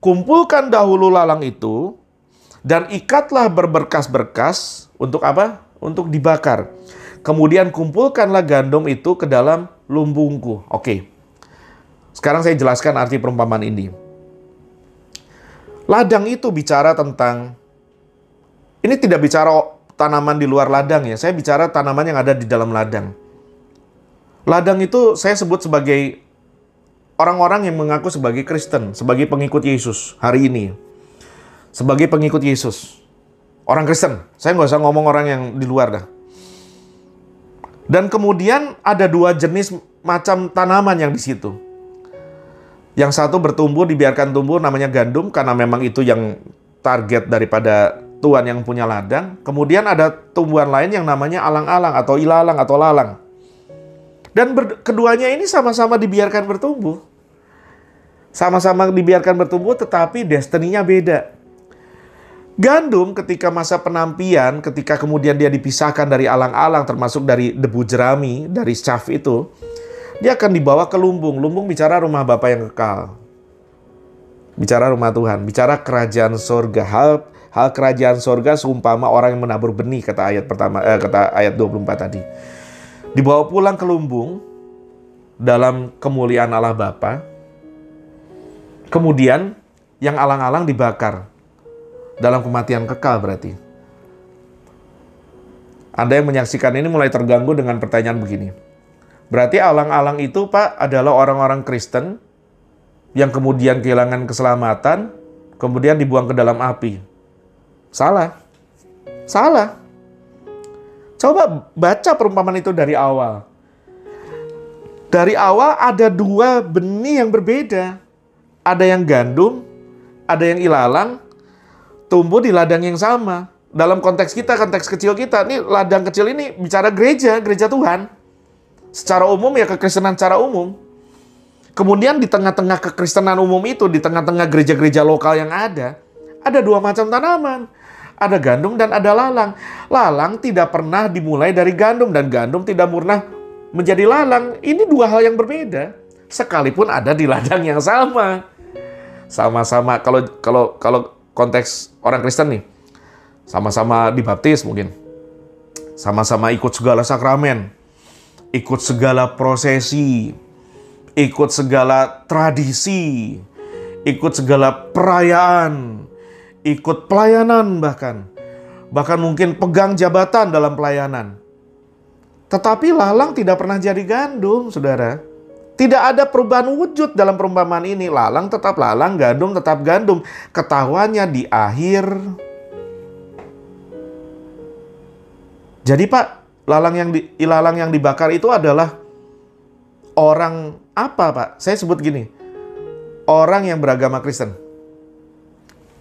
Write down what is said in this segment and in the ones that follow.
kumpulkan dahulu lalang itu, dan ikatlah berberkas-berkas untuk apa? Untuk dibakar. Kemudian kumpulkanlah gandum itu ke dalam lumbungku. Oke. Sekarang saya jelaskan arti perumpamaan ini. Ladang itu bicara tentang, ini tidak bicara tanaman di luar ladang ya. Saya bicara tanaman yang ada di dalam ladang. Ladang itu saya sebut sebagai orang-orang yang mengaku sebagai Kristen, sebagai pengikut Yesus hari ini. Sebagai pengikut Yesus. Orang Kristen. Saya nggak usah ngomong orang yang di luar dah. Dan kemudian ada dua jenis macam tanaman yang di situ. Yang satu bertumbuh, dibiarkan tumbuh, namanya gandum, karena memang itu yang target daripada Tuhan yang punya ladang. Kemudian ada tumbuhan lain yang namanya alang-alang, atau ilalang, atau lalang. Dan keduanya ini sama-sama dibiarkan bertumbuh. Sama-sama dibiarkan bertumbuh, tetapi destininya beda. Gandum ketika masa penampian, ketika kemudian dia dipisahkan dari alang-alang, termasuk dari debu jerami, dari chaff itu, dia akan dibawa ke lumbung. Lumbung bicara rumah Bapa yang kekal. Bicara rumah Tuhan, bicara kerajaan sorga. Hal kerajaan sorga seumpama orang yang menabur benih, kata ayat pertama, kata ayat 24 tadi. Dibawa pulang ke lumbung dalam kemuliaan Allah Bapa. Kemudian yang alang-alang dibakar. Dalam kematian kekal berarti. Anda yang menyaksikan ini mulai terganggu dengan pertanyaan begini. Berarti alang-alang itu, Pak, adalah orang-orang Kristen yang kemudian kehilangan keselamatan, kemudian dibuang ke dalam api. Salah. Salah. Coba baca perumpamaan itu dari awal. Dari awal ada dua benih yang berbeda. Ada yang gandum, ada yang ilalang, tumbuh di ladang yang sama. Dalam konteks kita, konteks kecil kita, ini ladang kecil ini bicara gereja Tuhan. Secara umum ya kekristenan secara umum. Kemudian di tengah-tengah kekristenan umum itu, di tengah-tengah gereja-gereja lokal yang ada dua macam tanaman. Ada gandum dan ada lalang. Lalang tidak pernah dimulai dari gandum, dan gandum tidak pernah menjadi lalang. Ini dua hal yang berbeda. Sekalipun ada di ladang yang sama. Sama-sama, kalau konteks orang Kristen nih, sama-sama dibaptis mungkin, sama-sama ikut segala sakramen, ikut segala prosesi, ikut segala tradisi, ikut segala perayaan, ikut pelayanan bahkan mungkin pegang jabatan dalam pelayanan. Tetapi lalang tidak pernah jadi gandum, saudara. Tidak ada perubahan wujud dalam perumpamaan ini. Lalang tetap lalang, gandum tetap gandum. Ketahuannya di akhir. Jadi Pak, ilalang yang dibakar itu adalah orang apa Pak? Saya sebut gini. Orang yang beragama Kristen.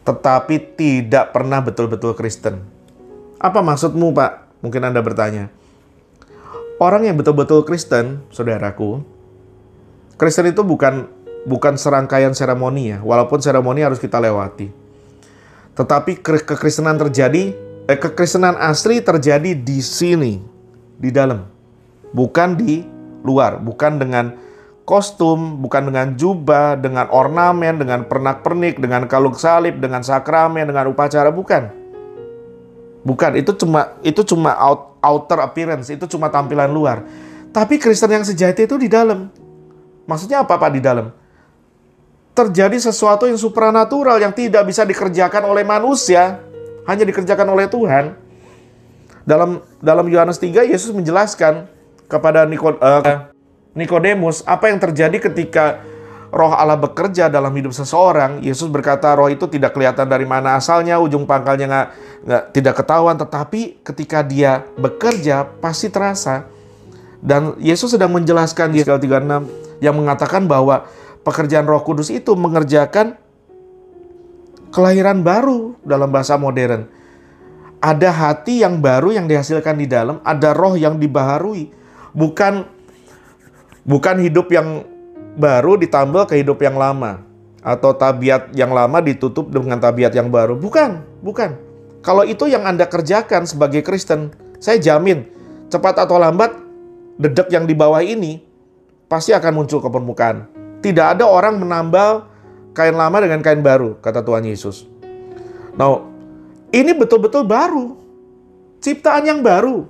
Tetapi tidak pernah betul-betul Kristen. Apa maksudmu Pak? Mungkin Anda bertanya. Orang yang betul-betul Kristen, saudaraku, Kristen itu bukan serangkaian seremoni ya, walaupun seremoni harus kita lewati. Tetapi kekristenan asli terjadi di sini, di dalam. Bukan di luar, bukan dengan kostum, bukan dengan jubah, dengan ornamen, dengan pernak-pernik, dengan kalung salib, dengan sakramen, dengan upacara, bukan. Bukan, itu cuma outer appearance, itu cuma tampilan luar. Tapi Kristen yang sejati itu di dalam. Maksudnya apa Pak di dalam? Terjadi sesuatu yang supranatural yang tidak bisa dikerjakan oleh manusia, hanya dikerjakan oleh Tuhan. Dalam Yohanes 3 Yesus menjelaskan kepada Nikodemus apa yang terjadi ketika Roh Allah bekerja dalam hidup seseorang. Yesus berkata roh itu tidak kelihatan dari mana asalnya, ujung pangkalnya tidak ketahuan, tetapi ketika dia bekerja pasti terasa. Dan Yesus sedang menjelaskan di Yeskiel 36 yang mengatakan bahwa pekerjaan Roh Kudus itu mengerjakan kelahiran baru dalam bahasa modern. Ada hati yang baru yang dihasilkan di dalam, ada roh yang dibaharui. Bukan hidup yang baru ditambah ke hidup yang lama, atau tabiat yang lama ditutup dengan tabiat yang baru. Bukan. Kalau itu yang Anda kerjakan sebagai Kristen, saya jamin cepat atau lambat dedek yang di bawah ini pasti akan muncul ke permukaan. Tidak ada orang menambal kain lama dengan kain baru, kata Tuhan Yesus. Nah, ini betul-betul baru. Ciptaan yang baru.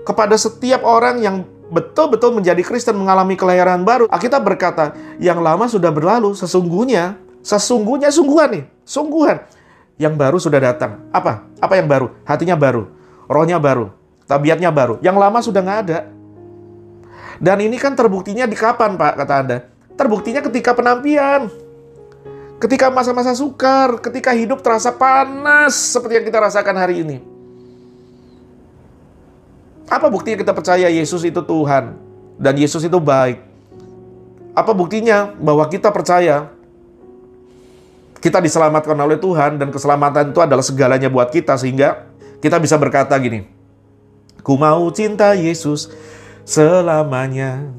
Kepada setiap orang yang betul-betul menjadi Kristen, mengalami kelahiran baru, Alkitab berkata, yang lama sudah berlalu, sesungguhnya, sungguhan nih, sungguhan. Yang baru sudah datang. Apa? Apa yang baru? Hatinya baru, rohnya baru, tabiatnya baru. Yang lama sudah nggak ada. Dan ini kan terbuktinya di kapan, Pak, kata Anda? Terbuktinya ketika penampian. Ketika masa-masa sukar, ketika hidup terasa panas seperti yang kita rasakan hari ini. Apa buktinya kita percaya Yesus itu Tuhan dan Yesus itu baik? Apa buktinya bahwa kita percaya kita diselamatkan oleh Tuhan dan keselamatan itu adalah segalanya buat kita, sehingga kita bisa berkata gini, ku mau cinta Yesus selamanya.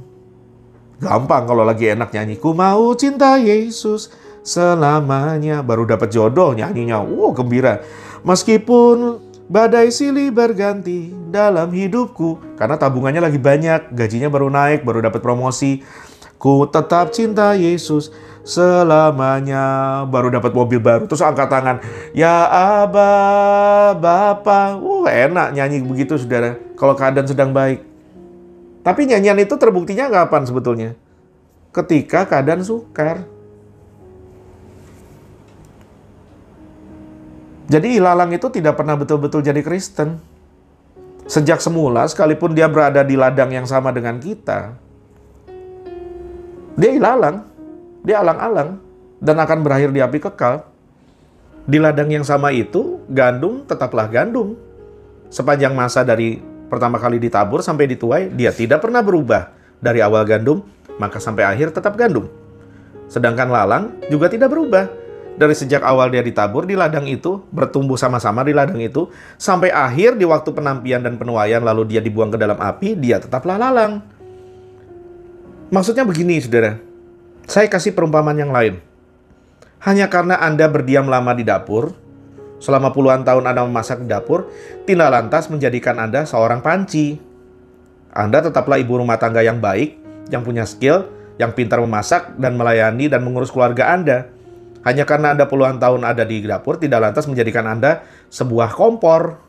Gampang kalau lagi enak nyanyi, ku mau cinta Yesus selamanya. Baru dapat jodoh nyanyinya, wow gembira. Meskipun badai silih berganti dalam hidupku, karena tabungannya lagi banyak, gajinya baru naik, baru dapat promosi. Ku tetap cinta Yesus selamanya, baru dapat mobil baru. Terus angkat tangan, ya Aba, Bapa. Enak nyanyi begitu, saudara, kalau keadaan sedang baik. Tapi nyanyian itu terbuktinya kapan sebetulnya? Ketika keadaan sukar. Jadi ilalang itu tidak pernah betul-betul jadi Kristen. Sejak semula, sekalipun dia berada di ladang yang sama dengan kita, dia ilalang, dia alang-alang, dan akan berakhir di api kekal. Di ladang yang sama itu, gandum tetaplah gandum. Sepanjang masa dari pertama kali ditabur sampai dituai, dia tidak pernah berubah. Dari awal gandum, maka sampai akhir tetap gandum. Sedangkan lalang juga tidak berubah. Dari sejak awal dia ditabur di ladang itu, bertumbuh sama-sama di ladang itu, sampai akhir di waktu penampian dan penuaian, lalu dia dibuang ke dalam api, dia tetaplah lalang. Maksudnya begini, saudara. Saya kasih perumpamaan yang lain. Hanya karena Anda berdiam lama di dapur, selama puluhan tahun Anda memasak di dapur, tidak lantas menjadikan Anda seorang panci. Anda tetaplah ibu rumah tangga yang baik, yang punya skill, yang pintar memasak dan melayani dan mengurus keluarga Anda. Hanya karena Anda puluhan tahun ada di dapur, tidak lantas menjadikan Anda sebuah kompor.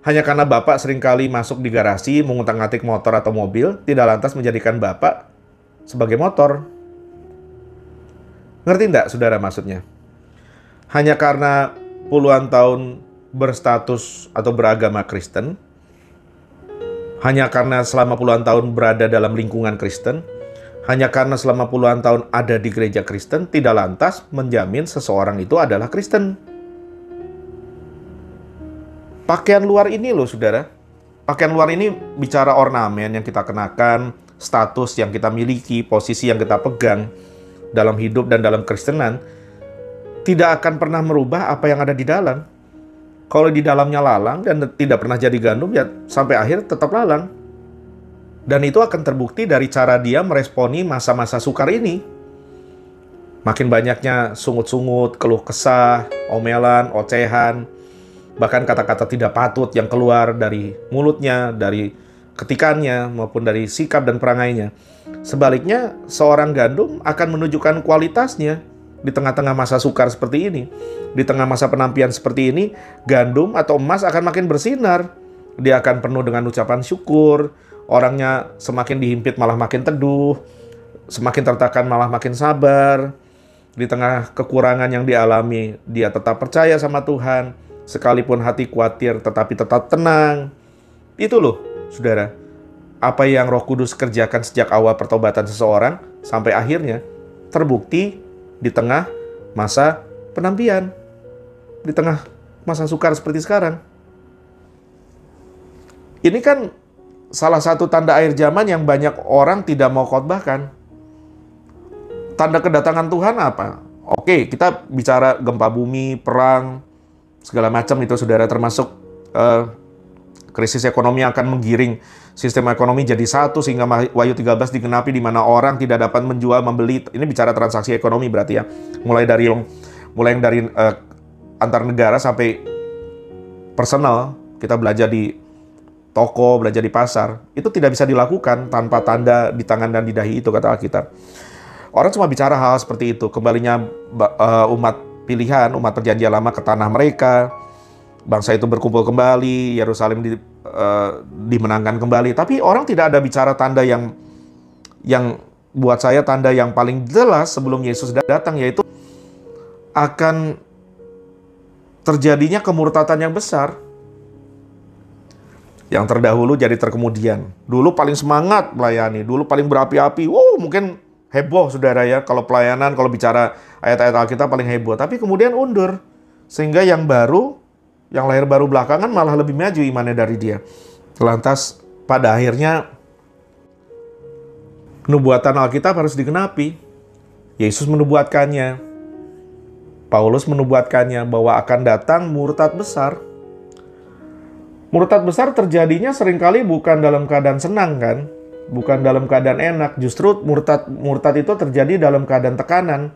Hanya karena Bapak seringkali masuk di garasi, mengutak-ngatik motor atau mobil, tidak lantas menjadikan Bapak sebagai motor. Ngerti enggak, saudara, maksudnya? Hanya karena puluhan tahun berstatus atau beragama Kristen, hanya karena selama puluhan tahun berada dalam lingkungan Kristen, hanya karena selama puluhan tahun ada di gereja Kristen, tidak lantas menjamin seseorang itu adalah Kristen. Pakaian luar ini loh, saudara. Pakaian luar ini bicara ornamen yang kita kenakan, status yang kita miliki, posisi yang kita pegang dalam hidup dan dalam Kristenan, tidak akan pernah merubah apa yang ada di dalam. Kalau di dalamnya lalang dan tidak pernah jadi gandum, ya sampai akhir tetap lalang. Dan itu akan terbukti dari cara dia meresponi masa-masa sukar ini. Makin banyaknya sungut-sungut, keluh kesah, omelan, ocehan, bahkan kata-kata tidak patut yang keluar dari mulutnya, dari ketikannya, maupun dari sikap dan perangainya. Sebaliknya, seorang gandum akan menunjukkan kualitasnya di tengah-tengah masa sukar seperti ini. Di tengah masa penampian seperti ini, gandum atau emas akan makin bersinar. Dia akan penuh dengan ucapan syukur. Orangnya semakin dihimpit malah makin teduh, semakin tertekan malah makin sabar. Di tengah kekurangan yang dialami, dia tetap percaya sama Tuhan. Sekalipun hati khawatir, tetapi tetap tenang. Itu loh, saudara, apa yang Roh Kudus kerjakan sejak awal pertobatan seseorang sampai akhirnya terbukti di tengah masa penampian, di tengah masa sukar seperti sekarang. Ini kan salah satu tanda akhir zaman yang banyak orang tidak mau khotbahkan. Tanda kedatangan Tuhan apa? Oke, kita bicara gempa bumi, perang, segala macam itu, saudara, termasuk krisis ekonomi akan menggiring sistem ekonomi jadi satu, sehingga Wahyu 13 digenapi di mana orang tidak dapat menjual, membeli. Ini bicara transaksi ekonomi berarti ya. Mulai yang dari antar negara sampai personal, kita belanja di toko, belanja di pasar, itu tidak bisa dilakukan tanpa tanda di tangan dan di dahi itu, kata Alkitab. Orang cuma bicara hal seperti itu, kembalinya umat pilihan, umat perjanjian lama ke tanah mereka, bangsa itu berkumpul kembali, Yerusalem dimenangkan kembali. Tapi orang tidak ada bicara tanda yang buat saya tanda yang paling jelas sebelum Yesus datang, yaitu akan terjadinya kemurtatan yang besar. Yang terdahulu jadi terkemudian. Dulu paling semangat melayani, dulu paling berapi-api. Wow, mungkin heboh saudara ya, kalau pelayanan, kalau bicara ayat-ayat Alkitab paling heboh. Tapi kemudian undur, sehingga yang baru, yang lahir baru belakangan malah lebih maju imannya dari dia. Lantas pada akhirnya nubuatan Alkitab harus digenapi. Yesus menubuatkannya, Paulus menubuatkannya bahwa akan datang murtad besar. Murtad besar terjadinya seringkali bukan dalam keadaan senang kan? Bukan dalam keadaan enak. Justru murtad itu terjadi dalam keadaan tekanan.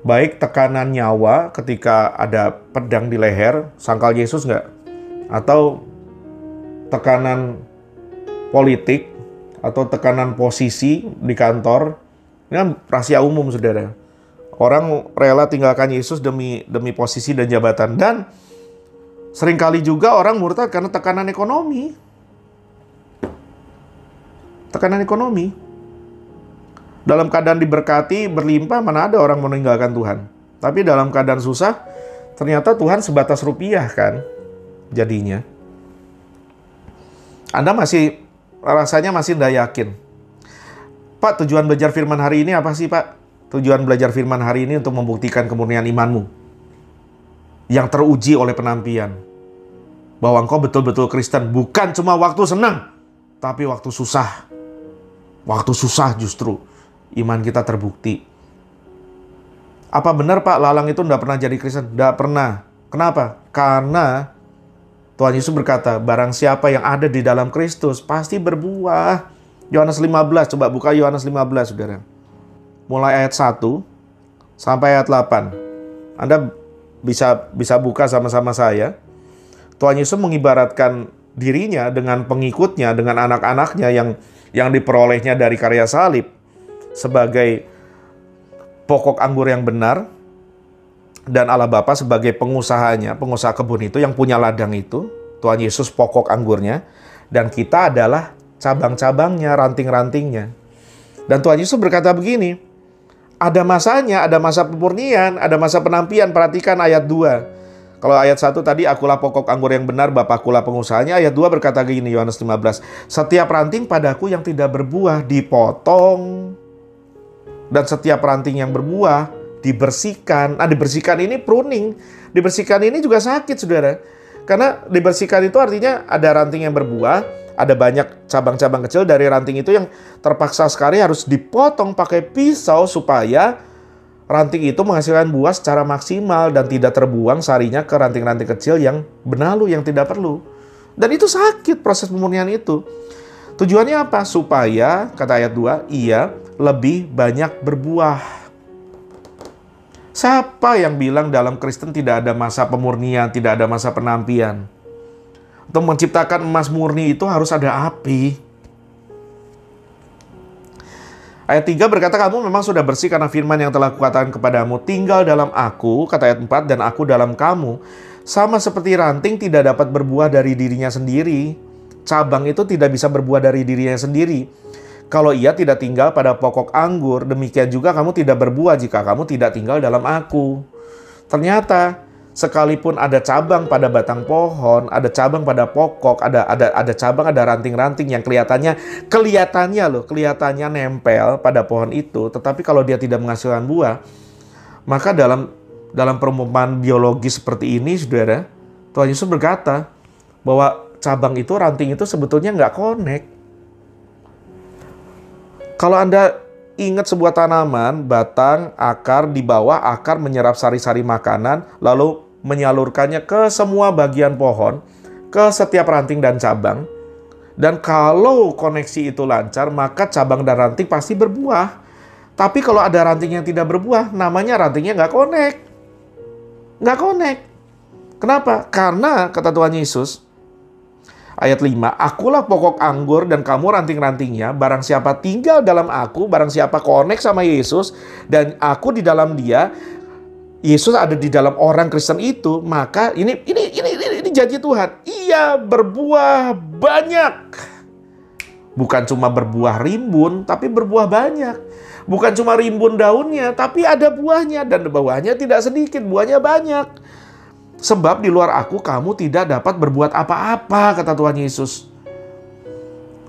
Baik tekanan nyawa ketika ada pedang di leher, sangkal Yesus nggak? Atau tekanan politik, atau tekanan posisi di kantor. Ini kan rahasia umum saudara. Orang rela tinggalkan Yesus demi posisi dan jabatan. Dan seringkali juga orang murtad karena tekanan ekonomi. Tekanan ekonomi. Dalam keadaan diberkati, berlimpah, mana ada orang meninggalkan Tuhan. Tapi dalam keadaan susah, ternyata Tuhan sebatas rupiah kan jadinya. Anda rasanya masih tidak yakin. Pak, tujuan belajar firman hari ini apa sih Pak? Tujuan belajar firman hari ini untuk membuktikan kemurnian imanmu yang teruji oleh penantian. Bahwa engkau betul-betul Kristen, bukan cuma waktu senang, tapi waktu susah. Waktu susah justru iman kita terbukti. Apa benar Pak, Lalang itu tidak pernah jadi Kristen? Tidak pernah. Kenapa? Karena Tuhan Yesus berkata, barang siapa yang ada di dalam Kristus pasti berbuah. Yohanes 15, coba buka Yohanes 15 saudara. Mulai ayat 1 sampai ayat 8. Anda bisa buka sama-sama saya. Tuhan Yesus mengibaratkan dirinya dengan pengikutnya, dengan anak-anaknya yang diperolehnya dari karya salib sebagai pokok anggur yang benar, dan Allah Bapa sebagai pengusahanya, pengusaha kebun itu yang punya ladang itu. Tuhan Yesus pokok anggurnya, dan kita adalah cabang-cabangnya, ranting-rantingnya. Dan Tuhan Yesus berkata begini, ada masanya, ada masa pemurnian, ada masa penampian. Perhatikan ayat 2. Kalau ayat 1 tadi, akulah pokok anggur yang benar, Bapakkulah pengusahanya. Ayat 2 berkata gini, Yohanes 15. Setiap ranting padaku yang tidak berbuah dipotong, dan setiap ranting yang berbuah dibersihkan. Nah, dibersihkan ini pruning. Dibersihkan ini juga sakit, saudara. Karena dibersihkan itu artinya ada ranting yang berbuah, ada banyak cabang-cabang kecil dari ranting itu yang terpaksa sekali harus dipotong pakai pisau supaya ranting itu menghasilkan buah secara maksimal dan tidak terbuang sarinya ke ranting-ranting kecil yang benalu, yang tidak perlu. Dan itu sakit proses pemurnian itu. Tujuannya apa? Supaya, kata ayat 2, ia lebih banyak berbuah. Siapa yang bilang dalam Kristen tidak ada masa pemurnian, tidak ada masa penampian? Untuk menciptakan emas murni itu harus ada api. Ayat 3 berkata, kamu memang sudah bersih karena firman yang telah kukatakan kepadamu. Tinggal dalam aku, kata ayat 4, dan aku dalam kamu. Sama seperti ranting tidak dapat berbuah dari dirinya sendiri. Cabang itu tidak bisa berbuah dari dirinya sendiri. Kalau ia tidak tinggal pada pokok anggur, demikian juga kamu tidak berbuah jika kamu tidak tinggal dalam aku. Ternyata, sekalipun ada cabang pada batang pohon, ada cabang pada pokok, ada cabang, ada ranting-ranting yang kelihatannya nempel pada pohon itu, tetapi kalau dia tidak menghasilkan buah, maka dalam perumpamaan biologi seperti ini, saudara, Tuhan Yesus berkata bahwa cabang itu, ranting itu sebetulnya nggak connect. Kalau Anda ingat sebuah tanaman, batang, akar, di bawah akar menyerap sari-sari makanan, lalu menyalurkannya ke semua bagian pohon, ke setiap ranting dan cabang. Dan kalau koneksi itu lancar, maka cabang dan ranting pasti berbuah. Tapi kalau ada ranting yang tidak berbuah, namanya rantingnya nggak connect. Nggak connect. Kenapa? Karena, kata Tuhan Yesus, Ayat 5, akulah pokok anggur dan kamu ranting-rantingnya. Barang siapa tinggal dalam aku, barang siapa connect sama Yesus, dan aku di dalam dia, Yesus ada di dalam orang Kristen itu, maka ini janji Tuhan. Ia berbuah banyak. Bukan cuma berbuah rimbun, tapi berbuah banyak. Bukan cuma rimbun daunnya, tapi ada buahnya. Dan buahnya tidak sedikit, buahnya banyak. Sebab di luar aku kamu tidak dapat berbuat apa-apa, kata Tuhan Yesus.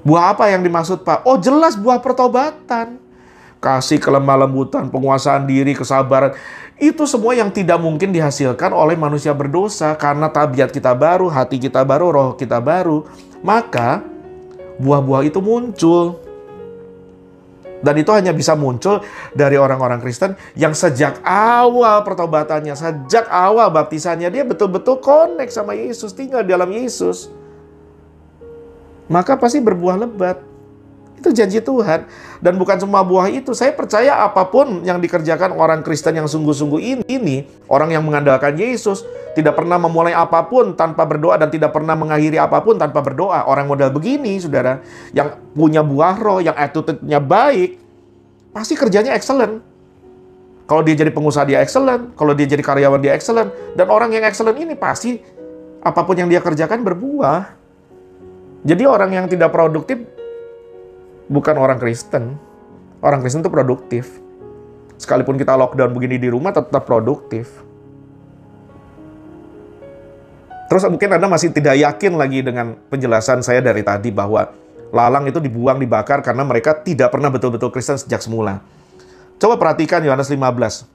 Buah apa yang dimaksud, Pak? Oh, jelas buah pertobatan. Kasih, kelemah lembutan, penguasaan diri, kesabaran. Itu semua yang tidak mungkin dihasilkan oleh manusia berdosa. Karena tabiat kita baru, hati kita baru, roh kita baru. Maka buah-buah itu muncul. Dan itu hanya bisa muncul dari orang-orang Kristen yang sejak awal pertobatannya, sejak awal baptisannya, dia betul-betul connect sama Yesus, tinggal di dalam Yesus. Maka pasti berbuah lebat. Itu janji Tuhan. Dan bukan cuma buah itu, saya percaya apapun yang dikerjakan orang Kristen yang sungguh-sungguh ini, orang yang mengandalkan Yesus, tidak pernah memulai apapun tanpa berdoa dan tidak pernah mengakhiri apapun tanpa berdoa. Orang model begini, saudara, yang punya buah roh, yang attitude-nya baik, pasti kerjanya excellent. Kalau dia jadi pengusaha, dia excellent. Kalau dia jadi karyawan, dia excellent. Dan orang yang excellent ini pasti apapun yang dia kerjakan berbuah. Jadi orang yang tidak produktif bukan orang Kristen. Orang Kristen itu produktif. Sekalipun kita lockdown begini di rumah, tetap produktif. Terus mungkin Anda masih tidak yakin lagi dengan penjelasan saya dari tadi bahwa lalang itu dibuang, dibakar karena mereka tidak pernah betul-betul Kristen sejak semula. Coba perhatikan Yohanes 15,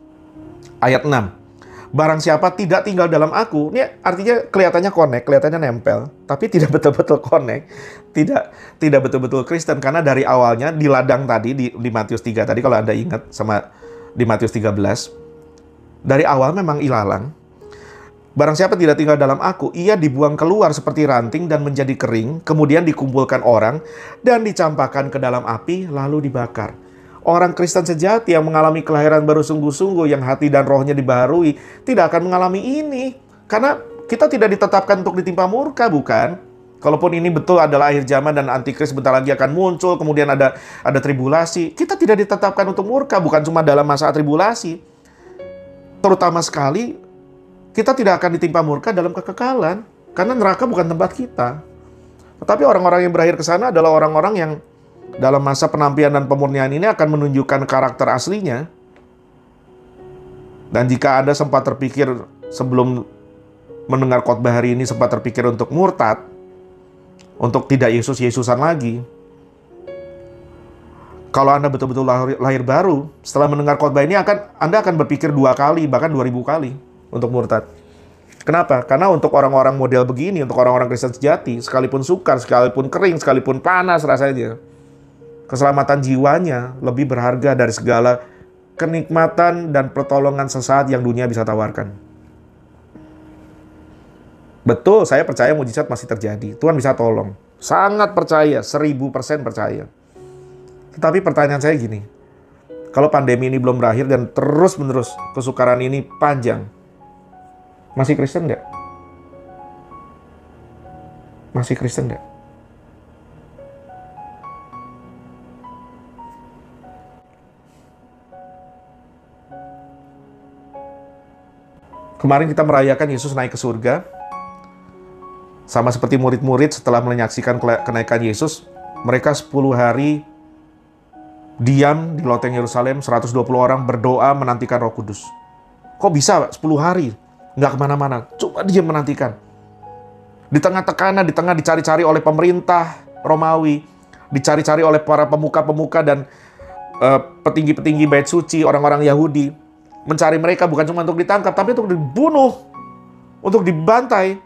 ayat 6. Barang siapa tidak tinggal dalam aku, ini artinya kelihatannya connect, kelihatannya nempel, tapi tidak betul-betul connect, tidak betul-betul Kristen. Karena dari awalnya di ladang tadi, di Matius 3 tadi, kalau Anda ingat sama di Matius 13, dari awal memang ilalang. Barang siapa tidak tinggal dalam aku, ia dibuang keluar seperti ranting dan menjadi kering, kemudian dikumpulkan orang dan dicampakkan ke dalam api, lalu dibakar. Orang Kristen sejati yang mengalami kelahiran baru sungguh-sungguh, yang hati dan rohnya dibaharui, tidak akan mengalami ini. Karena kita tidak ditetapkan untuk ditimpa murka, bukan? Kalaupun ini betul adalah akhir zaman dan antikris bentar lagi akan muncul, kemudian ada tribulasi, kita tidak ditetapkan untuk murka, bukan cuma dalam masa tribulasi. Terutama sekali, kita tidak akan ditimpa murka dalam kekekalan, karena neraka bukan tempat kita. Tetapi orang-orang yang berakhir ke sana adalah orang-orang yang dalam masa penampian dan pemurnian ini akan menunjukkan karakter aslinya. Dan jika Anda sempat terpikir sebelum mendengar khotbah hari ini, sempat terpikir untuk murtad, untuk tidak Yesus-Yesusan lagi, kalau Anda betul-betul lahir baru, setelah mendengar khotbah ini Anda akan berpikir 2 kali, bahkan 2000 kali untuk murtad. Kenapa? Karena untuk orang-orang model begini, untuk orang-orang Kristen sejati, sekalipun sukar, sekalipun kering, sekalipun panas rasanya, keselamatan jiwanya lebih berharga dari segala kenikmatan dan pertolongan sesaat yang dunia bisa tawarkan. Betul, saya percaya mujizat masih terjadi. Tuhan bisa tolong. Sangat percaya, 1000% percaya. Tetapi pertanyaan saya gini, kalau pandemi ini belum berakhir dan terus-menerus kesukaran ini panjang, masih Kristen nggak? Masih Kristen nggak? Kemarin kita merayakan Yesus naik ke surga. Sama seperti murid-murid setelah menyaksikan kenaikan Yesus, mereka 10 hari diam di loteng Yerusalem, 120 orang berdoa menantikan Roh Kudus. Kok bisa 10 hari? Nggak kemana-mana, cuma diam menantikan. Di tengah tekanan, di tengah dicari-cari oleh pemerintah Romawi, dicari-cari oleh para pemuka-pemuka dan petinggi-petinggi bait suci, orang-orang Yahudi, mencari mereka bukan cuma untuk ditangkap, tapi untuk dibunuh, untuk dibantai.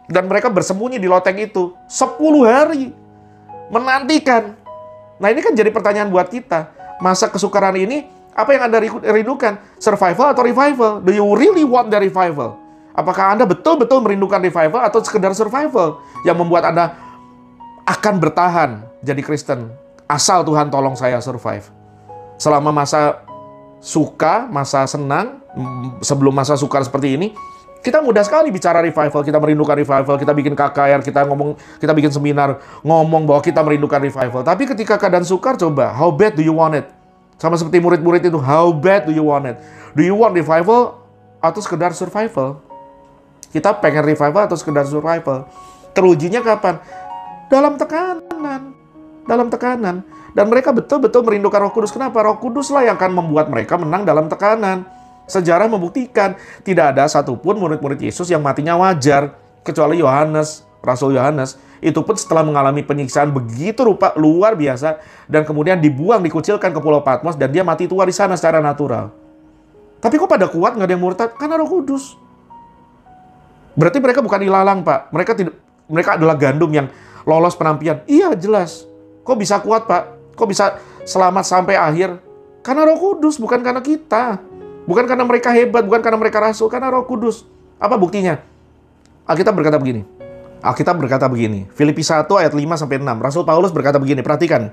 Dan mereka bersembunyi di loteng itu 10 hari, menantikan. Nah ini kan jadi pertanyaan buat kita. Masa kesukaran ini, apa yang Anda rindukan? Survival atau revival? Do you really want the revival? Apakah Anda betul-betul merindukan revival atau sekedar survival yang membuat Anda akan bertahan jadi Kristen? Asal Tuhan tolong saya survive. Selama masa suka, masa senang, sebelum masa sukar seperti ini, Kita mudah sekali bicara revival, kita merindukan revival, kita bikin KKR, kita bikin seminar, ngomong bahwa kita merindukan revival. Tapi ketika keadaan sukar, coba, how bad do you want it? Sama seperti murid-murid itu, how bad do you want it? Do you want revival atau sekedar survival? Kita pengen revival atau sekedar survival? Terujinya kapan? Dalam tekanan. Dalam tekanan. Dan mereka betul-betul merindukan Roh Kudus. Kenapa? Roh Kuduslah yang akan membuat mereka menang dalam tekanan. Sejarah membuktikan tidak ada satupun murid-murid Yesus yang matinya wajar, kecuali Yohanes, Rasul Yohanes. Itu pun setelah mengalami penyiksaan begitu luar biasa, dan kemudian dibuang, dikucilkan ke Pulau Patmos, dan dia mati tua di sana secara natural. Tapi kok pada kuat, nggak ada yang murtad? Karena Roh Kudus. Berarti mereka bukan ilalang, Pak. Mereka adalah gandum yang lolos penampian. Iya, jelas. Kok bisa kuat, Pak? Kok bisa selamat sampai akhir? Karena Roh Kudus, bukan karena kita. Bukan karena mereka hebat, bukan karena mereka rasul, karena Roh Kudus. Apa buktinya? Alkitab berkata begini. Filipi 1 ayat 5 sampai 6. Rasul Paulus berkata begini, perhatikan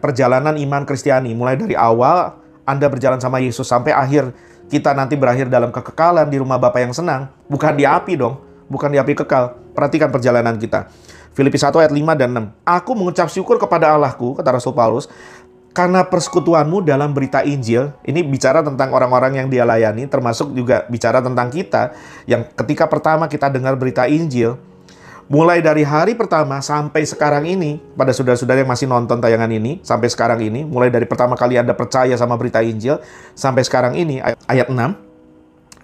perjalanan iman Kristiani mulai dari awal Anda berjalan sama Yesus sampai akhir kita nanti berakhir dalam kekekalan di rumah Bapa yang senang, bukan di api dong, bukan di api kekal. Perhatikan perjalanan kita. Filipi 1 ayat 5 dan 6. Aku mengucap syukur kepada Allahku, kata Rasul Paulus, karena persekutuanmu dalam berita Injil. Ini bicara tentang orang-orang yang dia layani, termasuk juga bicara tentang kita, yang ketika pertama kita dengar berita Injil, mulai dari hari pertama sampai sekarang ini, pada saudara-saudara yang masih nonton tayangan ini, sampai sekarang ini, mulai dari pertama kali Anda percaya sama berita Injil, sampai sekarang ini, ayat 6,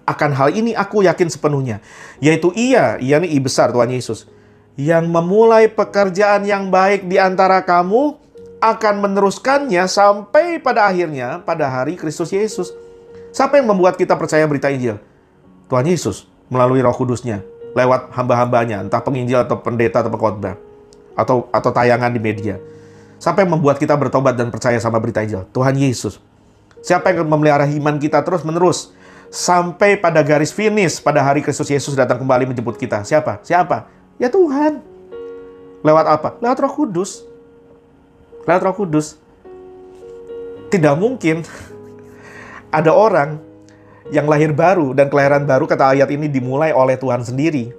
akan hal ini aku yakin sepenuhnya, yaitu ia nih I besar, Tuhan Yesus, yang memulai pekerjaan yang baik di antara kamu, akan meneruskannya sampai pada akhirnya, pada hari Kristus Yesus. Siapa yang membuat kita percaya berita Injil? Tuhan Yesus, melalui Roh Kudusnya, lewat hamba-hambanya, entah penginjil atau pendeta atau pengkhotbah, atau tayangan di media. Siapa yang membuat kita bertobat dan percaya sama berita Injil? Tuhan Yesus. Siapa yang memelihara iman kita terus-menerus sampai pada garis finish pada hari Kristus Yesus datang kembali menjemput kita? Siapa? Ya Tuhan. Lewat apa? Lewat Roh Kudus. Lewat Roh Kudus. Tidak mungkin ada orang yang lahir baru dan kelahiran baru, kata ayat ini, dimulai oleh Tuhan sendiri,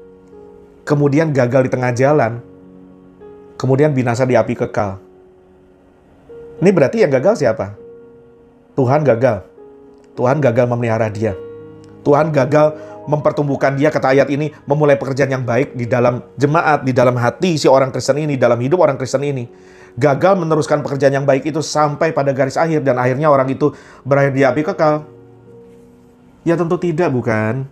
kemudian gagal di tengah jalan, kemudian binasa di api kekal. Ini berarti yang gagal siapa? Tuhan gagal. Tuhan gagal memelihara dia. Tuhan gagal mempertumbuhkan dia, kata ayat ini, memulai pekerjaan yang baik di dalam jemaat, di dalam hati si orang Kristen ini, dalam hidup orang Kristen ini. Gagal meneruskan pekerjaan yang baik itu sampai pada garis akhir, dan akhirnya orang itu berakhir di api kekal. Ya tentu tidak, bukan.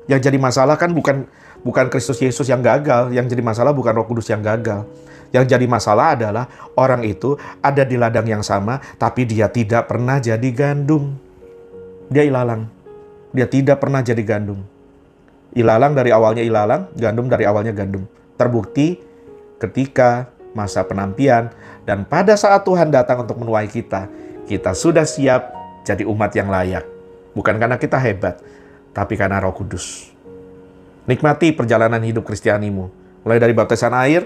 Yang jadi masalah kan bukan Kristus Yesus yang gagal, yang jadi masalah bukan Roh Kudus yang gagal. Yang jadi masalah adalah orang itu ada di ladang yang sama, tapi dia tidak pernah jadi gandum. Dia ilalang. Dia tidak pernah jadi gandum. Ilalang dari awalnya ilalang, gandum dari awalnya gandum. Terbukti ketika masa penantian, dan pada saat Tuhan datang untuk menuai kita, kita sudah siap jadi umat yang layak. Bukan karena kita hebat, tapi karena Roh Kudus. Nikmati perjalanan hidup Kristianimu. Mulai dari baptisan air,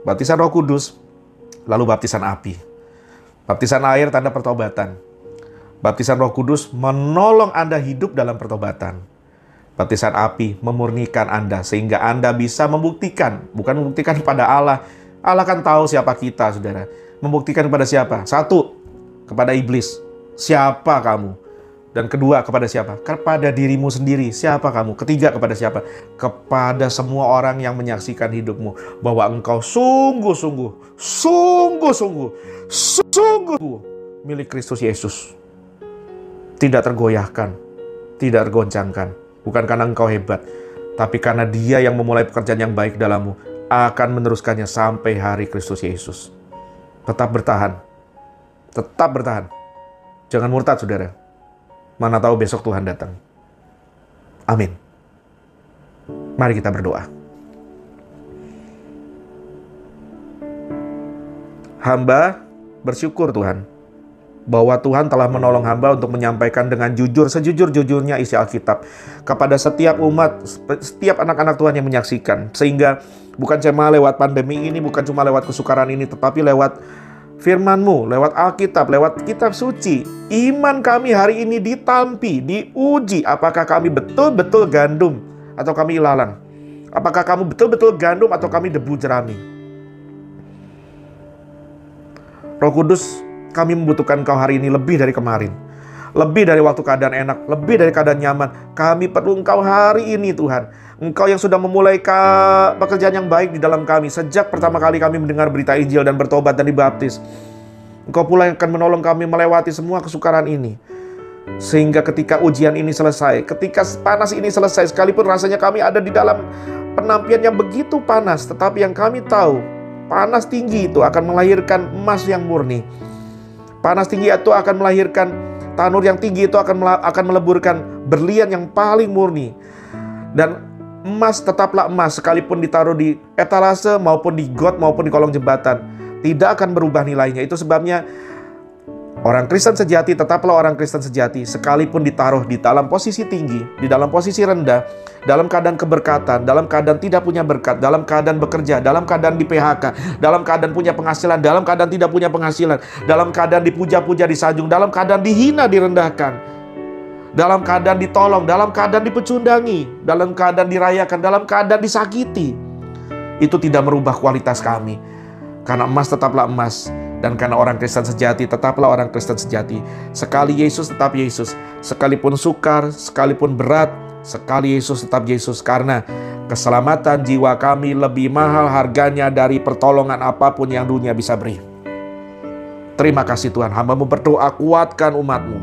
baptisan Roh Kudus, lalu baptisan api. Baptisan air tanda pertobatan. Baptisan Roh Kudus menolong Anda hidup dalam pertobatan. Baptisan api memurnikan Anda sehingga Anda bisa membuktikan, bukan membuktikan pada Allah. Allah kan tahu siapa kita, saudara. Membuktikan kepada siapa? Satu, kepada iblis. Siapa kamu? Dan kedua, kepada siapa? Kepada dirimu sendiri. Siapa kamu? Ketiga, kepada siapa? Kepada semua orang yang menyaksikan hidupmu. Bahwa engkau sungguh-sungguh milik Kristus Yesus. Tidak tergoyahkan, tidak tergoncangkan. Bukan karena engkau hebat, tapi karena Dia yang memulai pekerjaan yang baik dalammu akan meneruskannya sampai hari Kristus Yesus. Tetap bertahan. Tetap bertahan. Jangan murtad, saudara. Mana tahu besok Tuhan datang. Amin. Mari kita berdoa. Hamba bersyukur Tuhan, bahwa Tuhan telah menolong hamba untuk menyampaikan dengan jujur, sejujur-jujurnya isi Alkitab kepada setiap umat, setiap anak-anak Tuhan yang menyaksikan. Sehingga bukan cuma lewat pandemi ini, bukan cuma lewat kesukaran ini, tetapi lewat firman-Mu, lewat Alkitab, lewat kitab suci. Iman kami hari ini ditampi, diuji. Apakah kami betul-betul gandum atau kami ilalang? Apakah kamu betul-betul gandum atau kami debu jerami? Roh Kudus, kami membutuhkan Engkau hari ini lebih dari kemarin. Lebih dari waktu keadaan enak, lebih dari keadaan nyaman. Kami perlu Engkau hari ini Tuhan. Engkau yang sudah memulai pekerjaan yang baik di dalam kami. Sejak pertama kali kami mendengar berita Injil dan bertobat dan dibaptis. Engkau pula yang akan menolong kami melewati semua kesukaran ini. Sehingga ketika ujian ini selesai, ketika panas ini selesai, sekalipun rasanya kami ada di dalam penampian yang begitu panas, tetapi yang kami tahu, panas tinggi itu akan melahirkan emas yang murni. Panas tinggi itu akan melahirkan tanur yang tinggi, itu akan meleburkan berlian yang paling murni. Dan emas tetaplah emas, sekalipun ditaruh di etalase maupun di got maupun di kolong jembatan, tidak akan berubah nilainya. Itu sebabnya orang Kristen sejati tetaplah orang Kristen sejati, sekalipun ditaruh di dalam posisi tinggi, di dalam posisi rendah, dalam keadaan keberkatan, dalam keadaan tidak punya berkat, dalam keadaan bekerja, dalam keadaan di PHK, dalam keadaan punya penghasilan, dalam keadaan tidak punya penghasilan, dalam keadaan dipuja-puja, disanjung, dalam keadaan dihina, direndahkan, dalam keadaan ditolong, dalam keadaan dipecundangi, dalam keadaan dirayakan, dalam keadaan disakiti. Itu tidak merubah kualitas kami. Karena emas tetaplah emas, dan karena orang Kristen sejati tetaplah orang Kristen sejati. Sekali Yesus tetap Yesus, sekalipun sukar, sekalipun berat, sekali Yesus tetap Yesus. Karena keselamatan jiwa kami lebih mahal harganya dari pertolongan apapun yang dunia bisa beri. Terima kasih Tuhan. Hamba-Mu berdoa, kuatkan umat-Mu.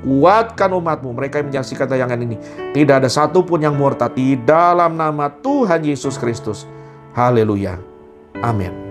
Kuatkan umat-Mu, mereka yang menyaksikan tayangan ini. Tidak ada satupun yang murtad, di dalam nama Tuhan Yesus Kristus. Haleluya. Amin.